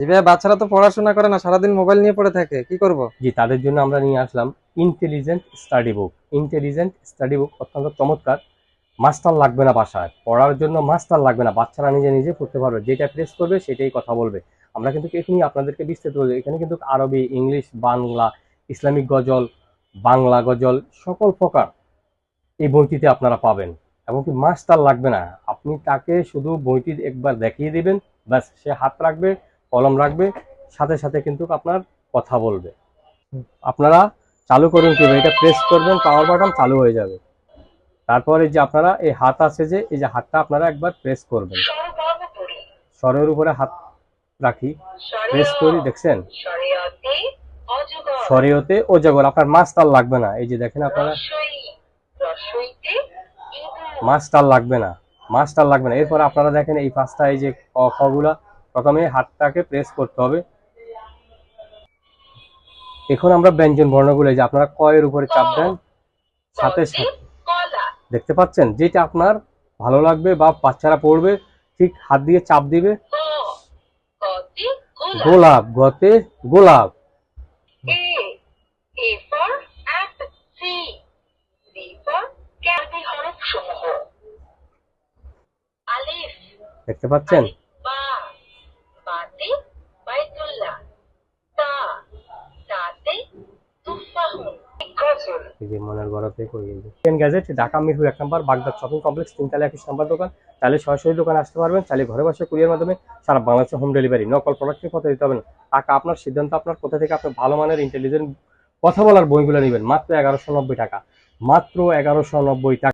জি ভাইয়া, বাচ্চারা তো পড়াশোনা করে না, সারাদিন মোবাইল নিয়ে পড়ে থাকে, কি করব? জি, তাদের জন্য আমরা নিয়ে আসলাম ইন্টেলিজেন্ট স্টাডি বুক। ইন্টেলিজেন্ট স্টাডি বুক অত্যন্ত চমৎকার। মাস্টার লাগবে না, বাসায় পড়ার জন্য মাস্টার লাগবে না, বাচ্চারা নিজে নিজে পড়তে পারবে, যেটা প্রেস করবে সেটাই কথা বলবে। আমরা কিন্তু এখানে আপনাদেরকে বিস্তারিত বলবো। এখানে কিন্তু আরবি, ইংলিশ, বাংলা, ইসলামিক গজল, বাংলা গজল সকল প্রকার এই বইটিতে আপনারা পাবেন। এমনকি মাস্টার লাগবে না, আপনি তাকে শুধু বইটি একবার দেখিয়ে দিবেন, ব্যাস সে হাত রাখবে, কলম রাখবে, সাথে সাথে কিন্তু আপনার কথা বলবে। আপনারা চালু করুন কিভাবে, এটা প্রেস করবেন, পাওয়ার বাটন চালু হয়ে যাবে। তারপরে যে আপনারা এই হাত আছে, যে এই যে হাতটা আপনারা একবার প্রেস করবেন, স্বরের উপরে হাত রাখি, প্রেস করি, দেখছেন শরীয়তে অজগর। আপনার মাস্টার লাগবে না, এই যে দেখেন আপনারা, মাস্টার লাগবে না, মাস্টার লাগবে না। এরপর আপনারা দেখেন এই পাঁচটা, এই যে ক খ গুলা, প্রথমে হাতটাকে প্রেস করতে হবে। এখন আমরা ব্যঞ্জন বর্ণগুলো, এই যে আপনারা ক এর উপরে চাপ দেন, সাথে সাথে দেখতে পাচ্ছেন যেটা আপনার ভালো লাগবে বা বাচ্চারা পড়বে, ঠিক হাত দিয়ে চাপ দিবে। গোলাপ, গতে গোলাপ। দেখতে পাচ্ছেন? এই যে মনের গড়াতে গ্যাজেট, ঢাকা মিরপুর 1 নম্বর, বাগদাদ শপিং কমপ্লেক্স, 3তলা 21 নম্বর দোকান। চাইলে সরাসরি দোকানে আসতে পারবেন, চাইলে ঘরে বসে কুরিয়ার মাধ্যমে সারা বাংলাদেশে হোম ডেলিভারি। নকল প্রোডাক্টের কথা দিতে হবে না, টাকা আপনার, সিদ্ধান্ত আপনার, কোথা থেকে আপনি ভালো মানের ইন্টেলিজেন্ট কথা বলার বইগুলো নেবেন। মাত্র 1190 টাকা, মাত্র 1190 টাকা।